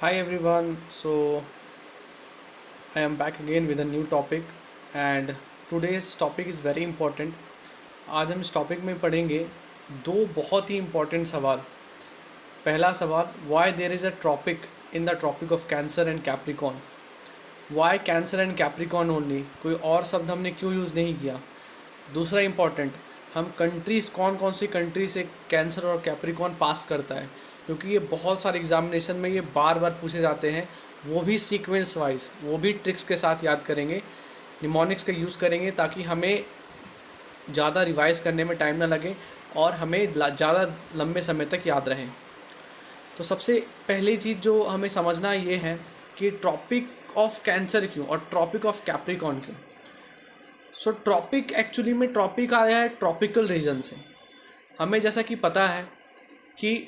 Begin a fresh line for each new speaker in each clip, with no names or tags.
Hi everyone, so I am back again with a new topic and today's topic is very important. आज हम इस topic में पढ़ेंगे दो बहुत ही इम्पोर्टेंट सवाल। पहला सवाल, why there is a tropic in the tropic of Cancer and Capricorn. Why Cancer and Capricorn only, कोई और शब्द हमने क्यों यूज़ नहीं किया। दूसरा इम्पॉर्टेंट, हम कंट्रीज़ कौन कौन सी कंट्री से कैंसर और कैप्रिकॉन पास करता है, क्योंकि ये बहुत सारे एग्जामिनेशन में ये बार बार पूछे जाते हैं, वो भी सीक्वेंस वाइज, वो भी ट्रिक्स के साथ याद करेंगे, निमोनिक्स का यूज़ करेंगे ताकि हमें ज़्यादा रिवाइज करने में टाइम ना लगे और हमें ज़्यादा लंबे समय तक याद रहे। तो सबसे पहली चीज़ जो हमें समझना ये है कि ट्रॉपिक ऑफ कैंसर क्यों और ट्रॉपिक ऑफ कैप्रिकॉन क्यों। सो ट्रॉपिक, एक्चुअली में ट्रॉपिक आया है ट्रॉपिकल रीजन से। हमें जैसा कि पता है कि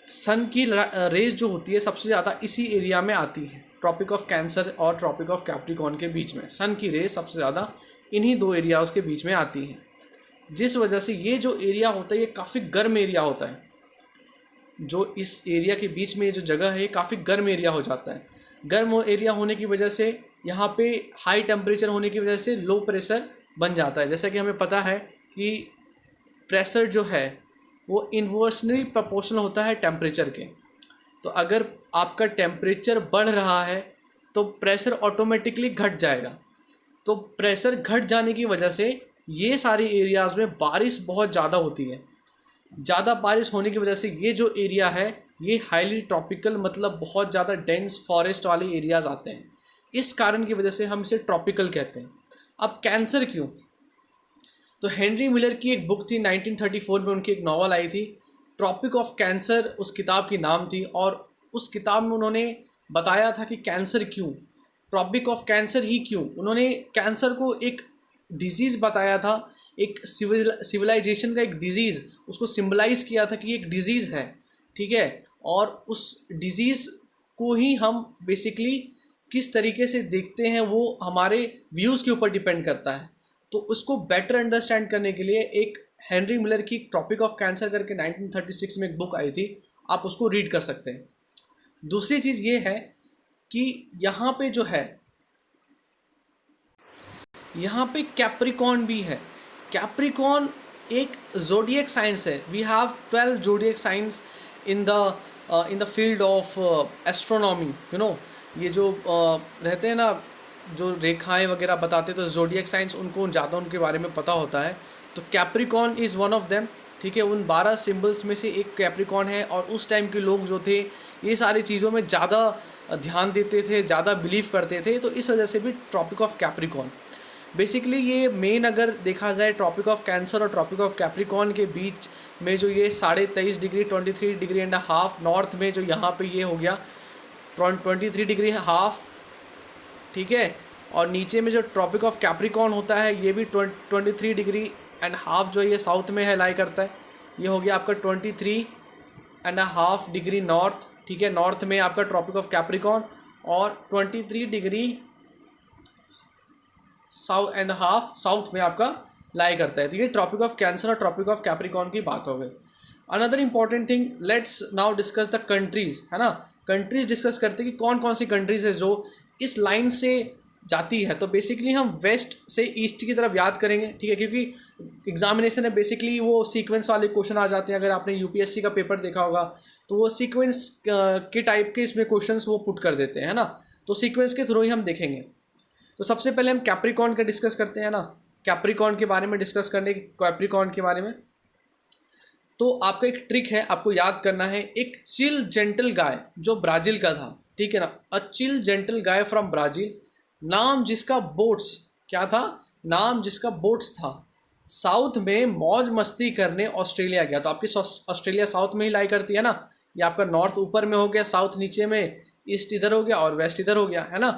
सन की रेज जो होती है सबसे ज़्यादा इसी एरिया में आती है, ट्रॉपिक ऑफ कैंसर और ट्रॉपिक ऑफ कैप्रिकॉन के बीच में सन की रेज सबसे ज़्यादा इन्हीं दो एरियाज़ के बीच में आती है, जिस वजह से ये जो एरिया होता है ये काफ़ी गर्म एरिया होता है। जो इस एरिया के बीच में ये जो जगह है ये काफ़ी गर्म एरिया हो जाता है। गर्म एरिया होने की वजह से यहाँ पे हाई टेम्परेचर होने की वजह से लो प्रेशर बन जाता है। जैसा कि हमें पता है कि प्रेशर जो है वो इन्वर्सली प्रोपोर्शनल होता है टेम्परेचर के। तो अगर आपका टेम्परेचर बढ़ रहा है तो प्रेशर ऑटोमेटिकली घट जाएगा। तो प्रेशर घट जाने की वजह से ये सारी एरियाज़ में बारिश बहुत ज़्यादा होती है। ज़्यादा बारिश होने की वजह से ये जो एरिया है ये हाईली ट्रॉपिकल, मतलब बहुत ज़्यादा डेंस फॉरेस्ट वाले एरियाज़ आते हैं। इस कारण की वजह से हम इसे ट्रॉपिकल कहते हैं। अब कैंसर क्यों, तो हेनरी मिलर की एक बुक थी 1934 में, उनकी एक नावल आई थी ट्रॉपिक ऑफ कैंसर, उस किताब की नाम थी। और उस किताब में उन्होंने बताया था कि कैंसर क्यों, ट्रॉपिक ऑफ कैंसर ही क्यों। उन्होंने कैंसर को एक डिजीज़ बताया था, एक सिविलाइजेशन का एक डिजीज़, उसको सिम्बलाइज़ किया था कि एक डिजीज़ है, ठीक है। और उस डिजीज़ को ही हम बेसिकली किस तरीके से देखते हैं वो हमारे व्यूज़ के ऊपर डिपेंड करता है। तो उसको बेटर अंडरस्टैंड करने के लिए एक हेनरी मिलर की ट्रॉपिक ऑफ कैंसर करके 1936 में एक बुक आई थी, आप उसको रीड कर सकते हैं। दूसरी चीज़ ये है कि यहाँ पे जो है, यहाँ पे कैप्रिकॉन भी है। कैप्रिकॉन एक जोडियक साइंस है। We have 12 zodiac signs in the field of astronomy, ये जो रहते हैं ना, जो रेखाएं वगैरह बताते, तो जोडियक साइंस उनको ज़्यादा उनके बारे में पता होता है। तो Capricorn is one of them, ठीक है। उन 12 सिंबल्स में से एक कैप्रिकॉन है। और उस टाइम के लोग जो थे ये सारी चीज़ों में ज़्यादा ध्यान देते थे, ज़्यादा बिलीव करते थे, तो इस वजह से भी ट्रॉपिक ऑफ कैप्रिकॉन। बेसिकली ये मेन अगर देखा जाए ट्रॉपिक ऑफ कैंसर और ट्रॉपिक ऑफ कैप्रिकॉन के बीच में जो ये 23.5 degree 23 degree and half north में जो यहाँ पे ये हो गया 23 डिग्री हाफ, ठीक है। और नीचे में जो ट्रॉपिक ऑफ कैप्रिकॉन होता है ये भी 23 डिग्री एंड हाफ जो ये साउथ में है लाई करता है, ये हो गया आपका 23.5 डिग्री नॉर्थ, ठीक है। नॉर्थ में आपका ट्रॉपिक ऑफ कैप्रिकॉन और 23 degree south and half south में आपका लाई करता है। तो ये ट्रॉपिक ऑफ कैंसर और ट्रॉपिक ऑफ कैप्रिकॉन की बात हो गई। Another important thing, let's now discuss the countries, है ना। कंट्रीज डिस्कस करते हैं कि कौन कौन सी कंट्रीज है जो इस लाइन से जाती है। तो बेसिकली हम वेस्ट से ईस्ट की तरफ याद करेंगे, ठीक है, क्योंकि एग्जामिनेशन है बेसिकली वो सीक्वेंस वाले क्वेश्चन आ जाते हैं। अगर आपने यूपीएससी का पेपर देखा होगा तो वो सीक्वेंस के टाइप के इसमें क्वेश्चंस वो पुट कर देते हैं ना। तो सीक्वेंस के थ्रू ही हम देखेंगे। तो सबसे पहले हम कैप्रिकॉन का डिस्कस करते हैं ना, कैप्रिकॉन के बारे में डिस्कस करने की, कैप्रिकॉन के बारे में। तो आपका एक ट्रिक है, आपको याद करना है, एक चिल जेंटल गाय जो ब्राज़ील का था, ठीक है ना, a chill gentle guy from Brazil, नाम जिसका बोट्स, क्या था, नाम जिसका बोट्स था, साउथ में मौज मस्ती करने ऑस्ट्रेलिया गया। तो आपकी ऑस्ट्रेलिया साउथ में ही लाई करती है ना, ये आपका नॉर्थ ऊपर में हो गया, साउथ नीचे में, ईस्ट इधर हो गया और वेस्ट इधर हो गया, है ना।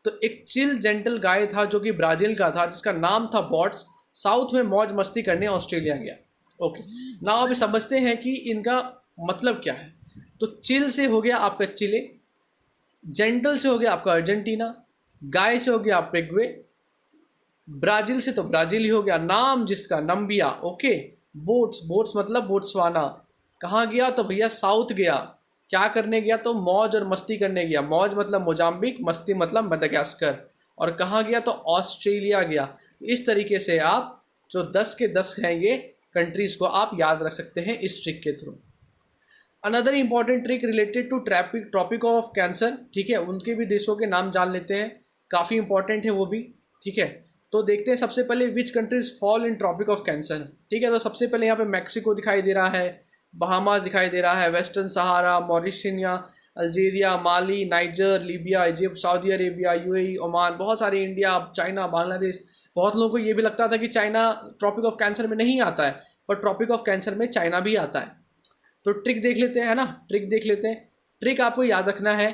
तो एक चिल जेंटल गाय था जो कि ब्राज़ील का था, जिसका नाम था बॉट्स, साउथ में मौज मस्ती करने ऑस्ट्रेलिया गया। ओके, ना अभी समझते हैं कि इनका मतलब क्या है। तो चिल से हो गया आपका चिले, जेंटल से हो गया आपका अर्जेंटीना, गाय से हो गया पेग्वे, ब्राज़ील से तो ब्राज़ील ही हो गया, नाम जिसका नम्बिया, ओके। बोट्स, बोट्स मतलब बोट्सवाना, कहाँ गया तो भैया साउथ गया, क्या करने गया? तो मौज और मस्ती करने गया। मौज मतलब मोजाम्बिक, मस्ती मतलब मदागास्कर। और कहाँ गया? तो ऑस्ट्रेलिया गया। इस तरीके से आप जो 10 के 10 हैं ये कंट्रीज़ को आप याद रख सकते हैं इस ट्रिक के थ्रू। Another important trick related to tropic of Cancer, ठीक है, उनके भी देशों के नाम जान लेते हैं, काफ़ी इंपॉर्टेंट है वो भी, ठीक है। तो देखते हैं सबसे पहले which countries fall in tropic of Cancer, ठीक है। तो सबसे पहले यहाँ पे मैक्सिको दिखाई दे रहा है, बहामास दिखाई दे रहा है, Western Sahara, Mauritania, Algeria, Mali, Niger, Libya, Egypt, Saudi Arabia, UAE, Oman, बहुत सारे, इंडिया, चाइना, बांग्लादेश। बहुत लोगों को ये भी लगता था कि चाइना ट्रॉपिक ऑफ कैंसर में नहीं आता है, पर ट्रॉपिक ऑफ कैंसर में चाइना भी आता है। तो ट्रिक देख लेते हैं, है ना, ट्रिक देख लेते हैं। ट्रिक आपको याद रखना है,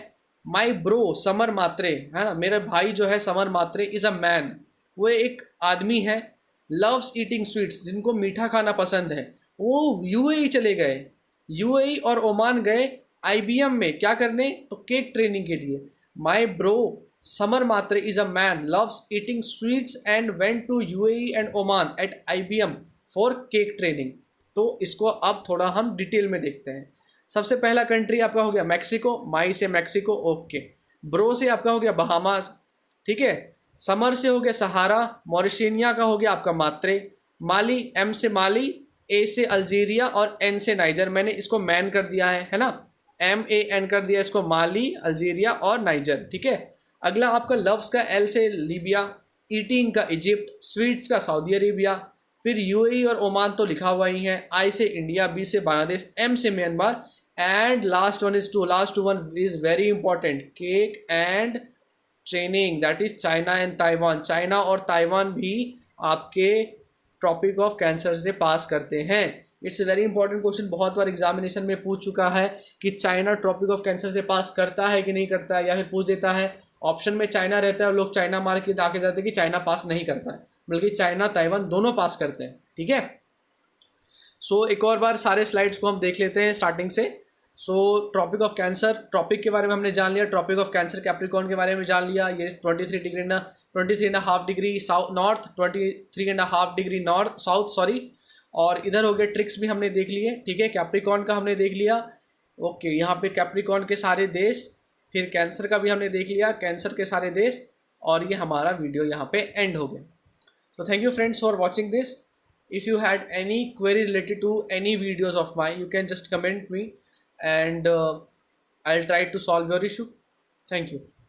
माई ब्रो समर मात्रे, है ना, मेरा भाई जो है Samar Matre is a man, वो एक आदमी है, लव्स ईटिंग स्वीट्स, जिनको मीठा खाना पसंद है, वो यूएई चले गए, यूएई और ओमान गए आईबीएम में क्या करने? तो केक ट्रेनिंग के लिए। My bro Samar Matre is a man loves eating sweets and went to UAE and Oman at IBM for cake training. तो इसको अब थोड़ा हम डिटेल में देखते हैं। सबसे पहला कंट्री आपका हो गया मैक्सिको, माई से मैक्सिको, ओके। ब्रो से आपका हो गया बहामास, ठीक है। समर से हो गया सहारा, मॉरिशनिया का हो गया आपका मात्रे, माली, एम से माली, ए से अल्जीरिया और एन से नाइजर। मैंने इसको मैन कर दिया है ना, MAN कर दिया इसको, माली, अल्जीरिया और नाइजर, ठीक है। अगला आपका लव्स का एल से लीबिया, ईटिंग का इजिप्ट, स्वीट्स का सऊदी अरेबिया, फिर यूएई और ओमान तो लिखा हुआ ही है, आई से इंडिया, बी से बांग्लादेश, एम से Myanmar, and last one is very important, cake and training, that is China and Taiwan. China और ताइवान भी आपके ट्रॉपिक ऑफ कैंसर से पास करते हैं। इट्स वेरी इंपॉर्टेंट क्वेश्चन, बहुत बार एग्जामिनेशन में पूछ चुका है कि चाइना ट्रॉपिक ऑफ कैंसर से पास करता है कि नहीं करता है, या फिर पूछ देता है ऑप्शन में चाइना रहता है और लोग चाइना मार के आके जाते हैं कि चाइना पास नहीं करता है, बल्कि चाइना ताइवान दोनों पास करते हैं, ठीक है। सो एक और बार सारे स्लाइड्स को हम देख लेते हैं स्टार्टिंग से। सो ट्रॉपिक ऑफ कैंसर, ट्रॉपिक के बारे में हमने जान लिया, ट्रॉपिक ऑफ कैंसर कैप्रिकॉर्न के बारे में जान लिया, ये 23.5 degree south north, 23.5 degree north south sorry. और इधर हो गए ट्रिक्स भी हमने देख लिए, ठीक है। कैप्रिकॉर्न का हमने देख लिया, ओके, यहाँ पे कैप्रिकॉर्न के सारे देश, फिर कैंसर का भी हमने देख लिया, कैंसर के सारे देश, और ये हमारा वीडियो यहाँ पे एंड हो गया। So thank you friends for watching this. If you had any query related to any videos of mine, you can just comment me and I'll try to solve your issue. Thank you.